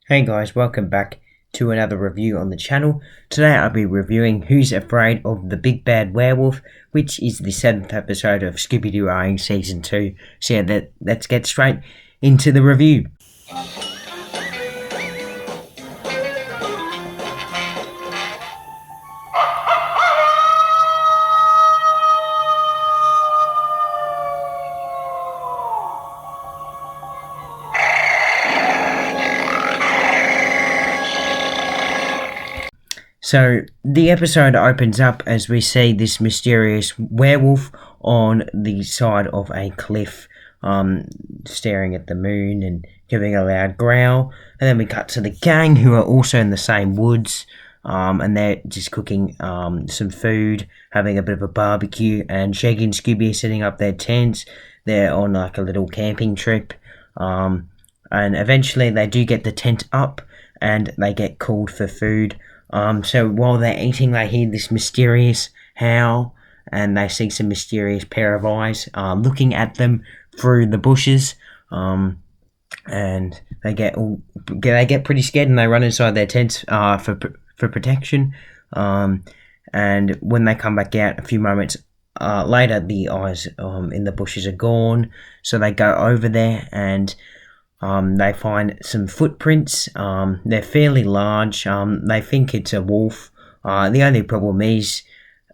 Hey guys, welcome back to another review on the channel. Today I'll be reviewing Who's Afraid of the Big Bad Werewolf, which is the 7th episode of Scooby-Doo Season 2. So yeah, let's get straight into the review. So the episode opens up as we see this mysterious werewolf on the side of a cliff, staring at the moon and giving a loud growl. And then we cut to the gang, who are also in the same woods, and they're just cooking some food, having a bit of a barbecue. And Shaggy and Scooby are setting up their tents. They're on like a little camping trip, and eventually they do get the tent up, and they get called for food. So while they're eating, they hear this mysterious howl, and they see some mysterious pair of eyes looking at them through the bushes. And they get pretty scared, and they run inside their tents for protection. And when they come back out a few moments later, the eyes in the bushes are gone. So they go over there and they find some footprints. They're fairly large. They think it's a wolf. The only problem is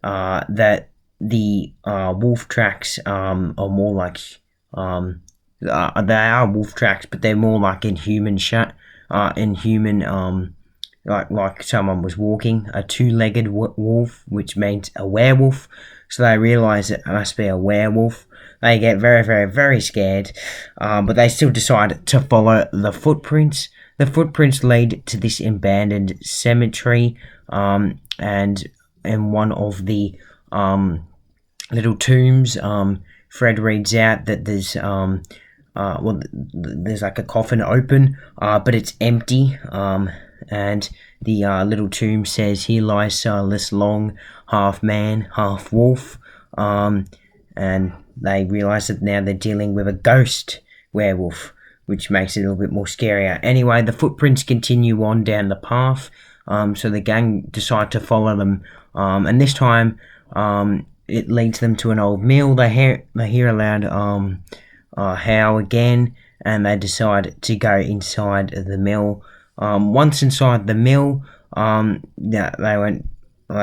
that the wolf tracks are more like they are wolf tracks, but they're more like in human like someone was walking, a two-legged wolf, which means a werewolf. So they realise it must be a werewolf. They get very, very, very scared, but they still decide to follow the footprints. The footprints lead to this abandoned cemetery, and in one of the little tombs, Fred reads out that there's there's like a coffin open, but it's empty, and the little tomb says, "Here lies Silas Long, half man, half wolf," and they realise that now they're dealing with a ghost werewolf, which makes it a little bit more scarier. Anyway, the footprints continue on down the path, so the gang decide to follow them, and this time it leads them to an old mill. They hear a loud howl again, and they decide to go inside the mill. Once inside the mill, they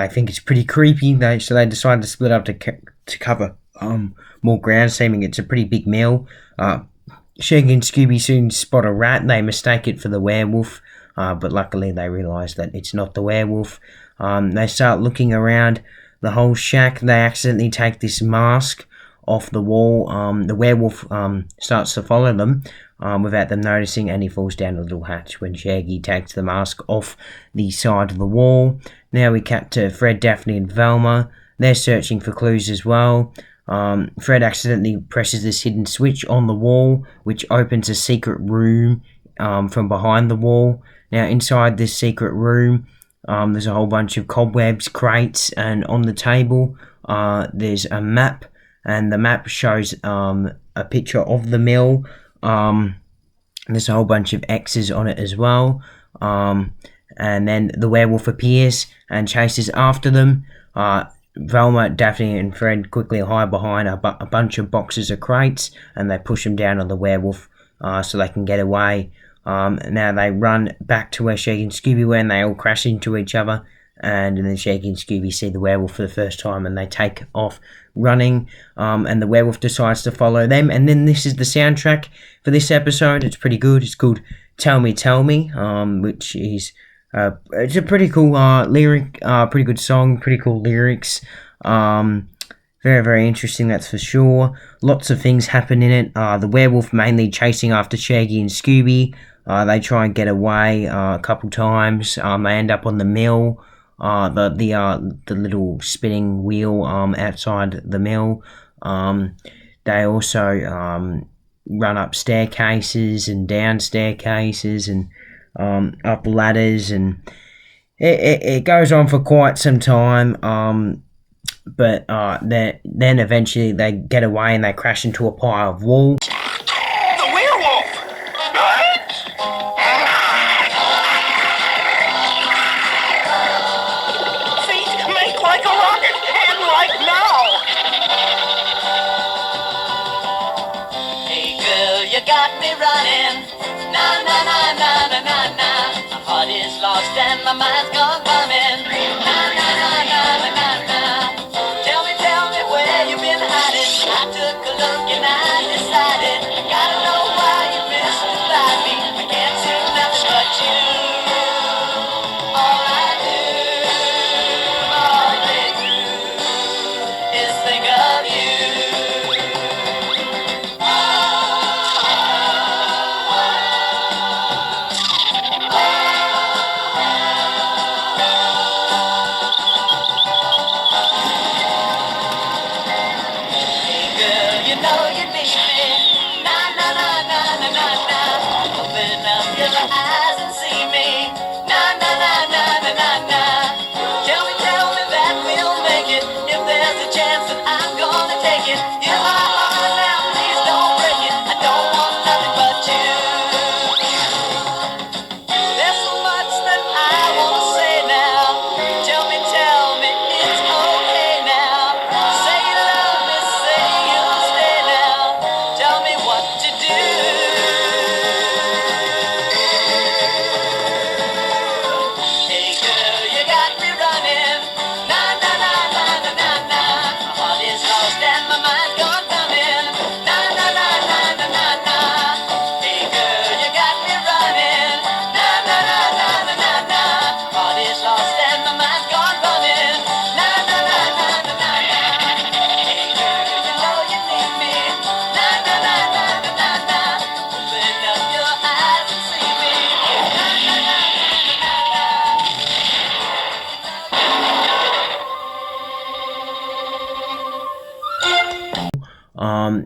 think it's pretty creepy, so they decide to split up to cover more ground, seeming it's a pretty big mill. Shaggy and Scooby soon spot a rat. They mistake it for the werewolf, but luckily they realise that it's not the werewolf. They start looking around the whole shack. They accidentally take this mask off the wall. The werewolf starts to follow them without them noticing, and he falls down a little hatch when Shaggy takes the mask off the side of the wall. Now we cut to Fred, Daphne and Velma. They're searching for clues as well. Fred accidentally presses this hidden switch on the wall, which opens a secret room from behind the wall. Now inside this secret room, there's a whole bunch of cobwebs, crates, and on the table there's a map, and the map shows a picture of the mill. There's a whole bunch of X's on it as well. And then the werewolf appears and chases after them. Velma, Daphne and Fred quickly hide behind a bunch of boxes of crates, and they push them down on the werewolf so they can get away. Now they run back to where Shaggy and Scooby were, and they all crash into each other, and then Shaggy and Scooby see the werewolf for the first time, and they take off running, and the werewolf decides to follow them. And then this is the soundtrack for this episode. It's pretty good. It's called Tell Me, Tell Me, which is it's a pretty cool lyric, pretty good song, pretty cool lyrics. Very, very interesting, that's for sure. Lots of things happen in it. The werewolf mainly chasing after Shaggy and Scooby. They try and get away a couple times. They end up on the mill, the little spinning wheel outside the mill. They also run up staircases and down staircases and up ladders, and it goes on for quite some time, but then eventually they get away and they crash into a pile of wool. The werewolf! What?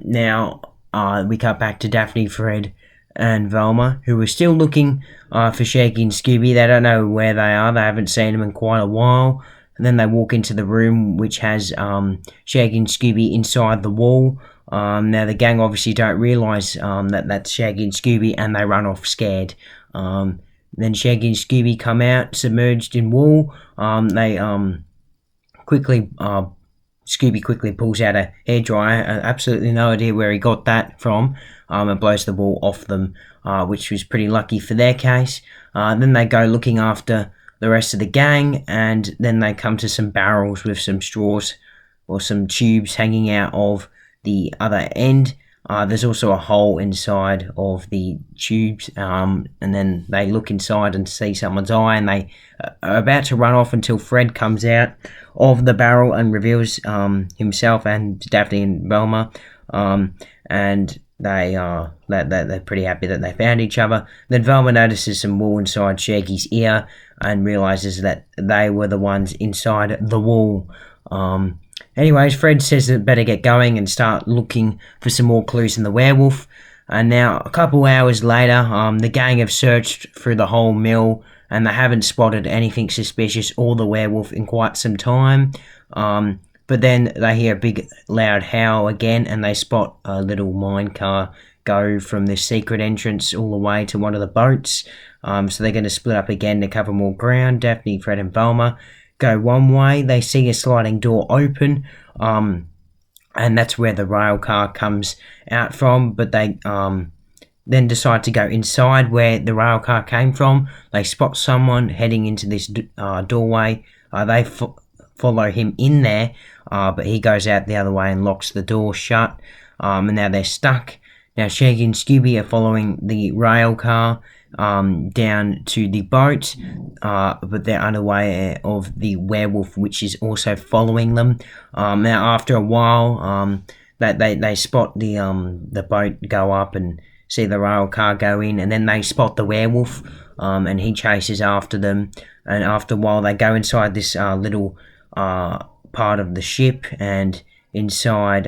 Now we cut back to Daphne, Fred, and Velma, who are still looking for Shaggy and Scooby. They don't know where they are. They haven't seen them in quite a while. And then they walk into the room which has Shaggy and Scooby inside the wall. Now the gang obviously don't realise that that's Shaggy and Scooby, and they run off scared. Then Shaggy and Scooby come out submerged in wool. Scooby quickly pulls out a hairdryer. Absolutely no idea where he got that from. And blows the wool off them, which was pretty lucky for their case. Then they go looking after the rest of the gang, and then they come to some barrels with some straws or some tubes hanging out of the other end. There's also a hole inside of the tubes, and then they look inside and see someone's eye, and they are about to run off until Fred comes out of the barrel and reveals himself and Daphne and Velma, and they're pretty happy that they found each other. Then Velma notices some wool inside Shaggy's ear and realizes that they were the ones inside the wool. Anyways, Fred says that better get going and start looking for some more clues in the werewolf. And now, a couple hours later, the gang have searched through the whole mill, and they haven't spotted anything suspicious or the werewolf in quite some time. But then they hear a big loud howl again, and they spot a little mine car go from this secret entrance all the way to one of the boats. So they're going to split up again to cover more ground. Daphne, Fred and Velma go one way. They see a sliding door open, and that's where the rail car comes out from. But they then decide to go inside where the rail car came from. They spot someone heading into this doorway. They follow him in there, but he goes out the other way and locks the door shut. And now they're stuck. Now Shaggy and Scooby are following the rail car down to the boat, but they're unaware of the werewolf, which is also following them. Now after a while, they spot the boat go up and see the rail car go in, and then they spot the werewolf, and he chases after them. And after a while, they go inside this little part of the ship, and inside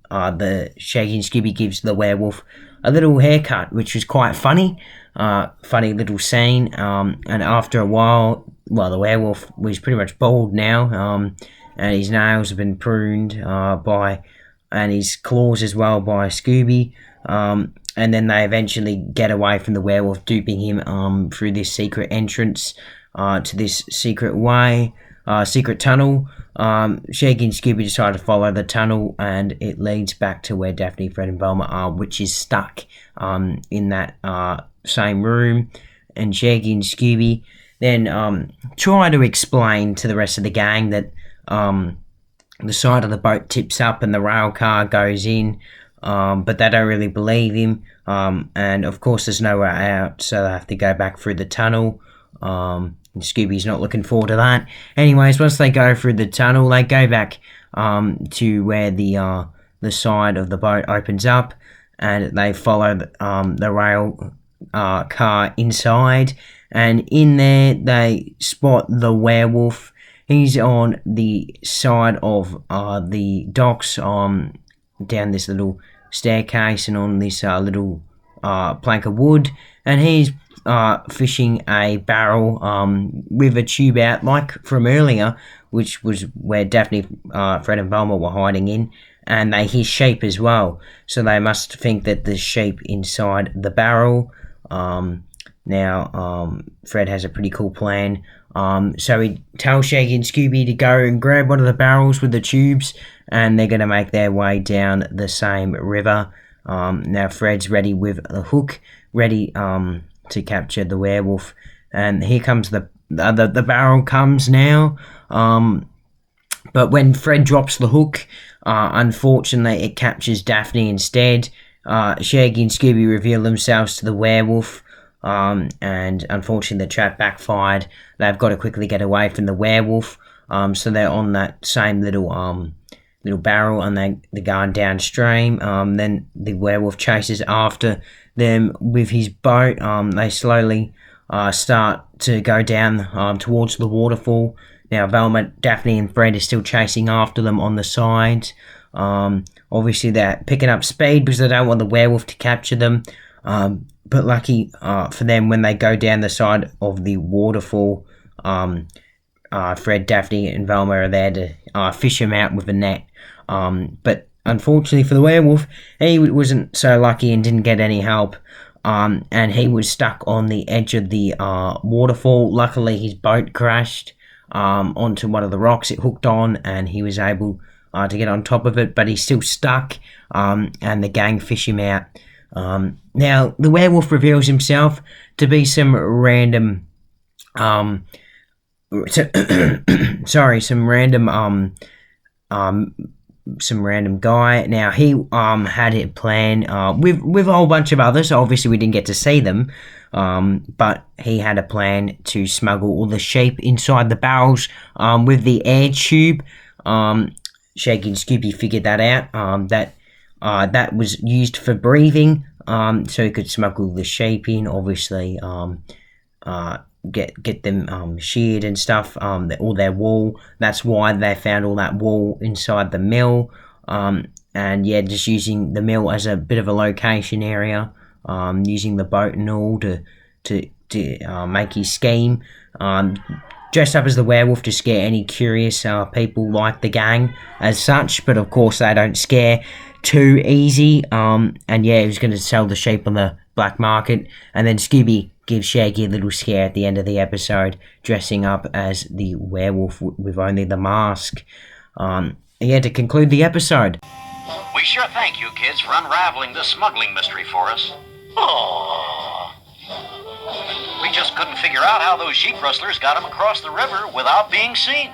the Shaggy and Scooby gives the werewolf a little haircut, which was quite funny. Funny little scene. And after a while, the werewolf was pretty much bald now, and his nails have been pruned and his claws as well by Scooby. And then they eventually get away from the werewolf, duping him through this secret entrance to this secret tunnel. Shaggy and Scooby decide to follow the tunnel, and it leads back to where Daphne, Fred and Velma are, which is stuck in that same room. And Shaggy and Scooby then try to explain to the rest of the gang that the side of the boat tips up and the rail car goes in, but they don't really believe him, and of course there's nowhere out, so they have to go back through the tunnel. And Scooby's not looking forward to that. Anyways, once they go through the tunnel, they go back to where the side of the boat opens up, and they follow the rail car inside, and in there they spot the werewolf. He's on the side of the docks, down this little staircase and on this little plank of wood, and he's fishing a barrel with a tube out like from earlier, which was where Daphne, Fred and Velma were hiding in, and they hear sheep as well, so they must think that there's sheep inside the barrel. Now Fred has a pretty cool plan, so he tells Shaggy and Scooby to go and grab one of the barrels with the tubes, and they're going to make their way down the same river. Now Fred's ready with a hook, ready to capture the werewolf, and here comes the barrel comes now, but when Fred drops the hook, unfortunately it captures Daphne instead. Shaggy and Scooby reveal themselves to the werewolf, and unfortunately the trap backfired. They've got to quickly get away from the werewolf, so they're on that same little barrel, and they're going downstream. Then the werewolf chases after them with his boat. They slowly start to go down towards the waterfall. Now Velma, Daphne and Fred are still chasing after them on the sides. Obviously, they're picking up speed because they don't want the werewolf to capture them. But lucky for them, when they go down the side of the waterfall, Fred, Daphne, and Velma are there to fish him out with a net. But unfortunately for the werewolf, he wasn't so lucky and didn't get any help. And he was stuck on the edge of the waterfall. Luckily, his boat crashed onto one of the rocks it hooked on, and he was able to get on top of it, but he's still stuck, and the gang fish him out. Now, the werewolf reveals himself to be some random, some random guy. Now, he had a plan with a whole bunch of others. Obviously, we didn't get to see them, but he had a plan to smuggle all the sheep inside the barrels with the air tube. Shaggy and Scooby figured that out, that was used for breathing, so he could smuggle the sheep in, obviously, get them sheared and stuff, all their wool. That's why they found all that wool inside the mill, and yeah, just using the mill as a bit of a location area, using the boat and all to make his scheme. Dressed up as the werewolf to scare any curious people like the gang as such, but of course they don't scare too easy. And yeah, he was going to sell the sheep on the black market, and then Scooby gives Shaggy a little scare at the end of the episode, dressing up as the werewolf with only the mask. Yeah, to conclude the episode. We sure thank you, kids, for unraveling this smuggling mystery for us. Oh. We just couldn't figure out how those sheep rustlers got them across the river without being seen.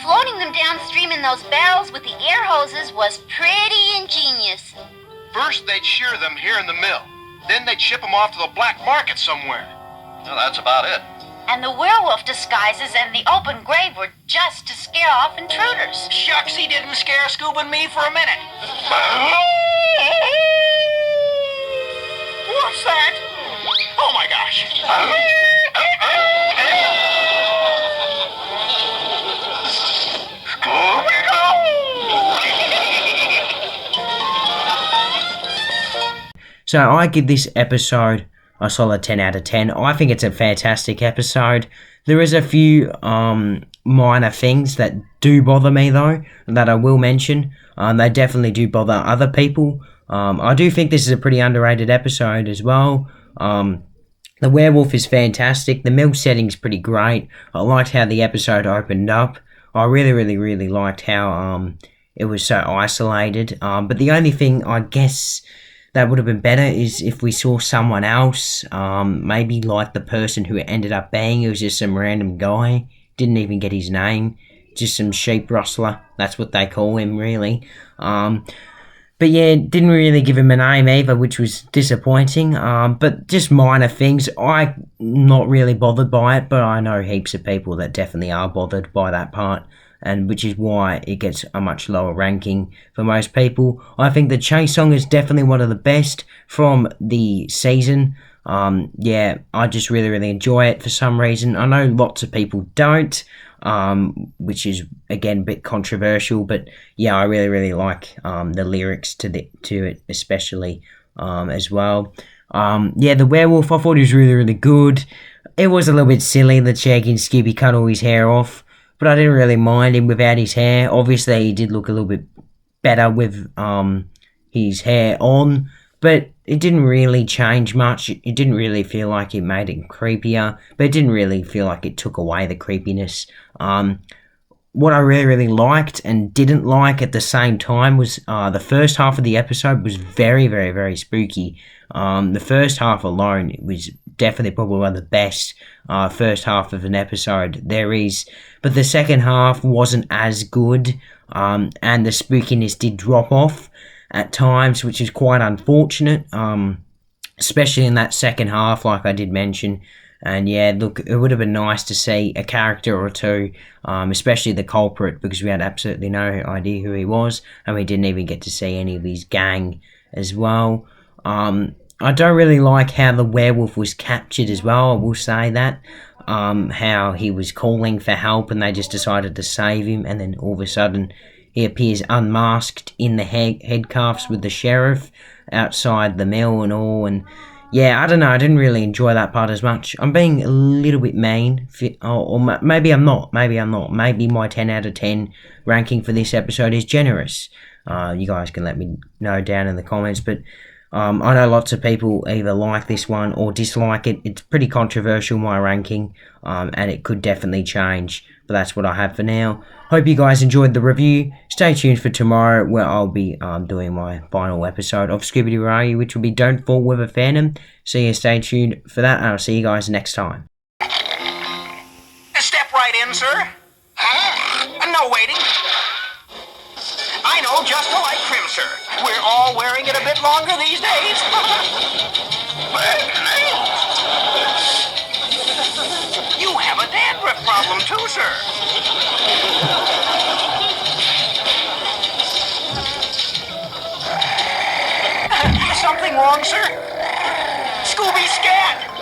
Floating them downstream in those barrels with the air hoses was pretty ingenious. First, they'd shear them here in the mill. Then they'd ship them off to the black market somewhere. Well, that's about it. And the werewolf disguises and the open grave were just to scare off intruders. Shucks, he didn't scare Scooby and me for a minute. What's that? Oh my gosh. So I give this episode a solid 10 out of 10. I think it's a fantastic episode. There is a few minor things that do bother me, though, that I will mention. They definitely do bother other people. I do think this is a pretty underrated episode as well. The werewolf is fantastic. The mill setting's pretty great. I liked how the episode opened up. I really liked how it was so isolated. But the only thing I guess that would have been better is if we saw someone else, maybe like the person who it ended up being. It was just some random guy, didn't even get his name, just some sheep rustler. That's what they call him, really. But yeah, didn't really give him a name either, which was disappointing. But just minor things. I'm not really bothered by it, but I know heaps of people that definitely are bothered by that part, and which is why it gets a much lower ranking for most people. I think the chase song is definitely one of the best from the season. Yeah, I just really enjoy it for some reason. I know lots of people don't, which is again a bit controversial, but yeah, I really like the lyrics to it especially as well. Yeah, the werewolf, I thought he was really good. It was a little bit silly that Shaggy and Scooby cut all his hair off, but I didn't really mind him without his hair. Obviously, he did look a little bit better with his hair on, but it didn't really change much. It didn't really feel like it made it creepier, but it didn't really feel like it took away the creepiness. What I really liked and didn't like at the same time was the first half of the episode was very spooky. The first half alone was definitely probably one of the best first half of an episode there is, but the second half wasn't as good, and the spookiness did drop off at times, which is quite unfortunate, especially in that second half, like I did mention. And yeah, look, it would have been nice to see a character or two, especially the culprit, because we had absolutely no idea who he was, and we didn't even get to see any of his gang as well. I don't really like how the werewolf was captured as well, I will say that. How he was calling for help and they just decided to save him, and then all of a sudden He appears unmasked in the headcuffs with the sheriff outside the mill and all, and yeah, I don't know, I didn't really enjoy that part as much. I'm being a little bit mean, or maybe I'm not, maybe my 10 out of 10 ranking for this episode is generous. You guys can let me know down in the comments, but I know lots of people either like this one or dislike it. It's pretty controversial, my ranking, and it could definitely change, but that's what I have for now. Hope you guys enjoyed the review. Stay tuned for tomorrow, where I'll be doing my final episode of Scooby-Doo, which will be Don't Fall with a Phantom. So yeah, stay tuned for that, and I'll see you guys next time. Step right in, sir. No waiting. I know just the light trim, sir. We're all wearing it a bit longer these days. You have a dandruff problem too, sir. Something wrong, sir? Scooby scat!